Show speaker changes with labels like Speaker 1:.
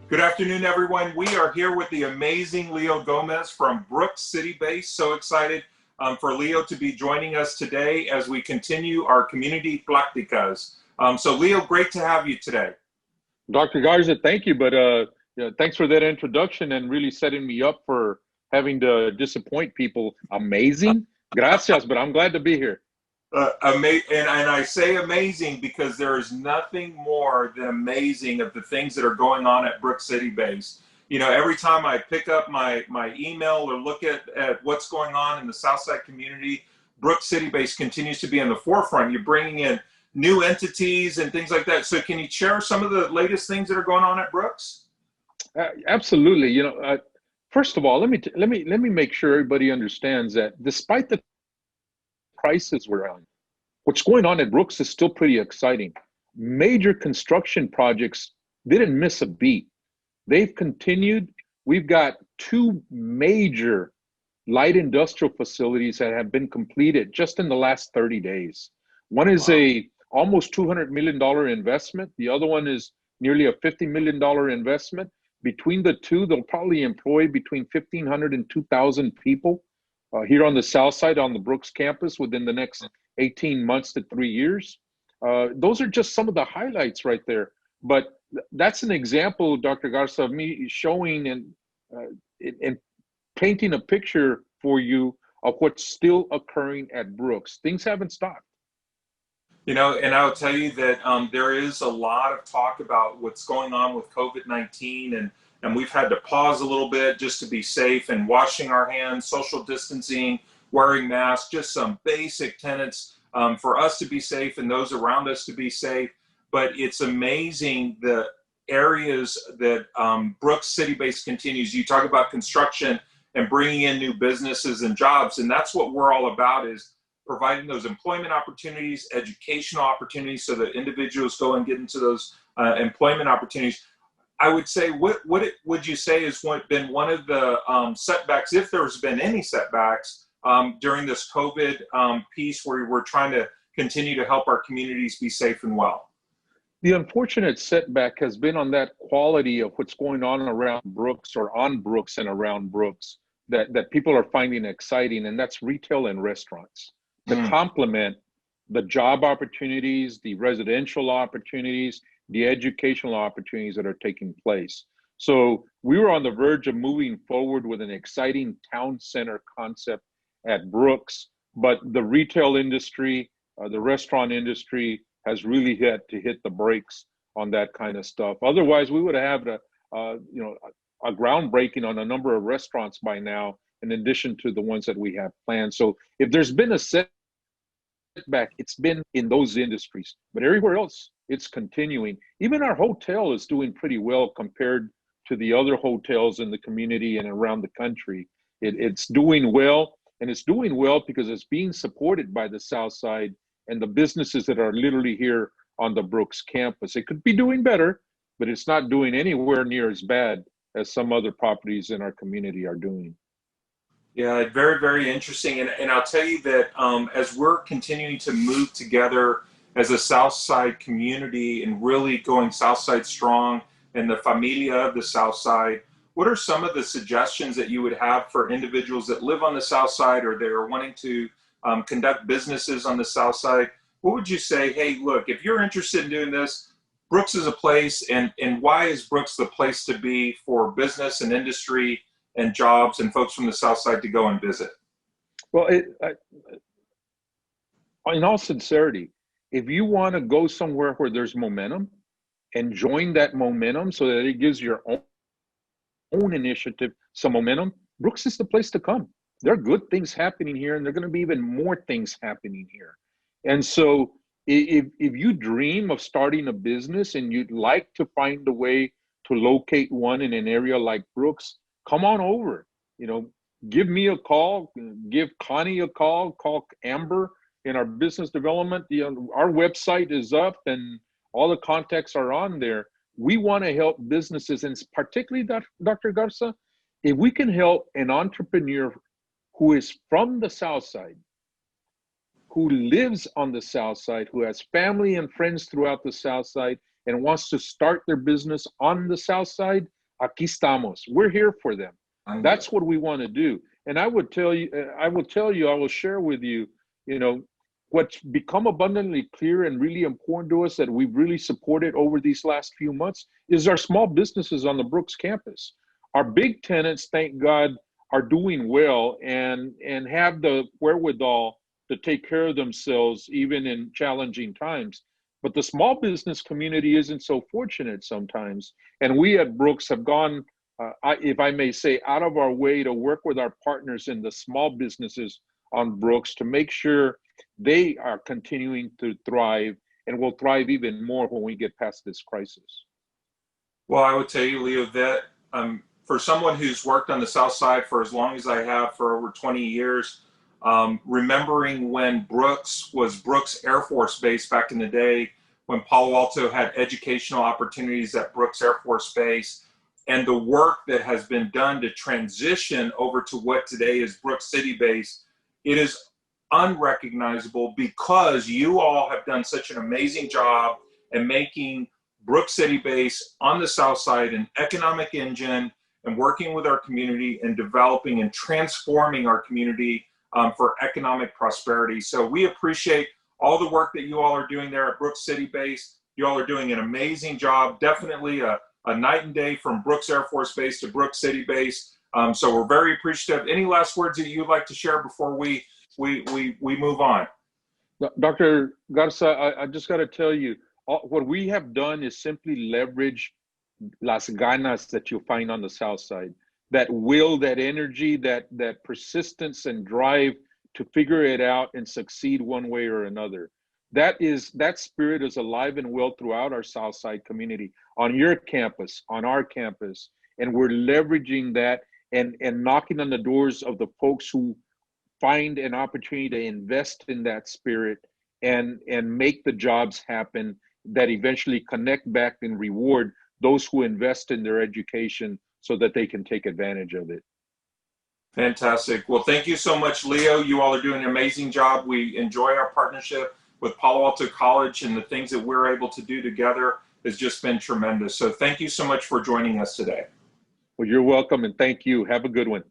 Speaker 1: Good afternoon, everyone. We are here with the amazing Leo Gomez from Brooks City Base. So excited for Leo to be joining us today as we continue our Community Pláticas. So Leo, great to have you today.
Speaker 2: Dr. Garza, thank you, but yeah, thanks for that introduction and really setting me up for having to disappoint people. Amazing. Gracias, but I'm glad to be here.
Speaker 1: And I say amazing because there is nothing more than amazing of the things that are going on at Brooks City Base. You know, every time I pick up my email or look at what's going on in the Southside community, Brooks City Base continues to be in the forefront. You're bringing in new entities and things like that. So can you share some of the latest things that are going on at Brooks?
Speaker 2: Absolutely. First of all, let me make sure everybody understands that despite the crisis we're on, what's going on at Brooks is still pretty exciting. Major construction projects didn't miss a beat. They've continued. We've got two major light industrial facilities that have been completed just in the last 30 days. One is a almost $200 million investment. The other one is nearly a $50 million investment. Between the two, they'll probably employ between 1,500 and 2,000 people here on the south side on the Brooks campus within the next 18 months to 3 years. Those are just some of the highlights right there. But that's an example, Dr. Garza, of me showing and painting a picture for you of what's still occurring at Brooks. Things haven't stopped.
Speaker 1: You know, and I'll tell you that there is a lot of talk about what's going on with COVID-19, and we've had to pause a little bit just to be safe and washing our hands, social distancing, wearing masks, just some basic tenets for us to be safe and those around us to be safe. But it's amazing the areas that Brooks City Base continues. You talk about construction and bringing in new businesses and jobs, and that's what we're all about, is providing those employment opportunities, educational opportunities, so that individuals go and get into those employment opportunities. I would say, what would you say has been one of the setbacks, if there's been any setbacks, during this COVID piece where we're trying to continue to help our communities be safe and well?
Speaker 2: The unfortunate setback has been on that quality of what's going on around Brooks or on Brooks and around Brooks that people are finding exciting, and that's retail and restaurants. To complement the job opportunities, the residential opportunities, the educational opportunities that are taking place. So we were on the verge of moving forward with an exciting town center concept at Brooks, but the retail industry, the restaurant industry has really had to hit the brakes on that kind of stuff. Otherwise, we would have had a groundbreaking on a number of restaurants by now, in addition to the ones that we have planned. So if there's been a setback, it's been in those industries, but everywhere else it's continuing. Even our hotel is doing pretty well compared to the other hotels in the community and around the country. It's doing well, and it's doing well because it's being supported by the South Side and the businesses that are literally here on the Brooks campus. It could be doing better, but it's not doing anywhere near as bad as some other properties in our community are doing.
Speaker 1: Yeah, very, very interesting. And I'll tell you that as we're continuing to move together as a Southside community and really going Southside strong and the familia of the Southside, what are some of the suggestions that you would have for individuals that live on the Southside or they're wanting to conduct businesses on the Southside? What would you say, hey, look, if you're interested in doing this, Brooks is a place, and why is Brooks the place to be for business and industry and jobs and folks from the South Side to go and visit?
Speaker 2: Well, in all sincerity, if you want to go somewhere where there's momentum and join that momentum so that it gives your own initiative some momentum, Brooks is the place to come. There are good things happening here, and there are going to be even more things happening here. And so if you dream of starting a business and you'd like to find a way to locate one in an area like Brooks, come on over. Give me a call, give Connie a call Amber in our business development. Our website is up and all the contacts are on there. We want to help businesses, and particularly Dr. Garza, if we can help an entrepreneur who is from the South Side, who lives on the South Side, who has family and friends throughout the South Side and wants to start their business on the South Side, aquí estamos. We're here for them.
Speaker 1: Anda.
Speaker 2: That's what we want to do. And I would tell you, I will share with you, you know, what's become abundantly clear and really important to us that we've really supported over these last few months is our small businesses on the Brooks campus. Our big tenants, thank God, are doing well and have the wherewithal to take care of themselves even in challenging times. But the small business community isn't so fortunate sometimes. And we at Brooks have gone, if I may say, out of our way to work with our partners in the small businesses on Brooks to make sure they are continuing to thrive and will thrive even more when we get past this crisis.
Speaker 1: Well, I would tell you, Leo, that for someone who's worked on the South Side for as long as I have, for over 20 years, remembering when Brooks was Brooks Air Force Base back in the day, when Palo Alto had educational opportunities at Brooks Air Force Base, and the work that has been done to transition over to what today is Brooks City Base, it is unrecognizable because you all have done such an amazing job in making Brooks City Base on the South Side an economic engine and working with our community and developing and transforming our community for economic prosperity. So we appreciate all the work that you all are doing there at Brooks City Base. You all are doing an amazing job. Definitely a night and day from Brooks Air Force Base to Brooks City Base. So we're very appreciative. Any last words that you'd like to share before we move on?
Speaker 2: Dr. Garza, I just got to tell you, what we have done is simply leverage las ganas that you'll find on the South Side, that will, that energy, that persistence and drive to figure it out and succeed one way or another. That spirit is alive and well throughout our South Side community, on your campus, on our campus, and we're leveraging that and knocking on the doors of the folks who find an opportunity to invest in that spirit and make the jobs happen that eventually connect back and reward those who invest in their education so that they can take advantage of it.
Speaker 1: Fantastic. Well, thank you so much, Leo. You all are doing an amazing job. We enjoy our partnership with Palo Alto College, and the things that we're able to do together has just been tremendous. So thank you so much for joining us today.
Speaker 2: Well, you're welcome, and thank you. Have a good one.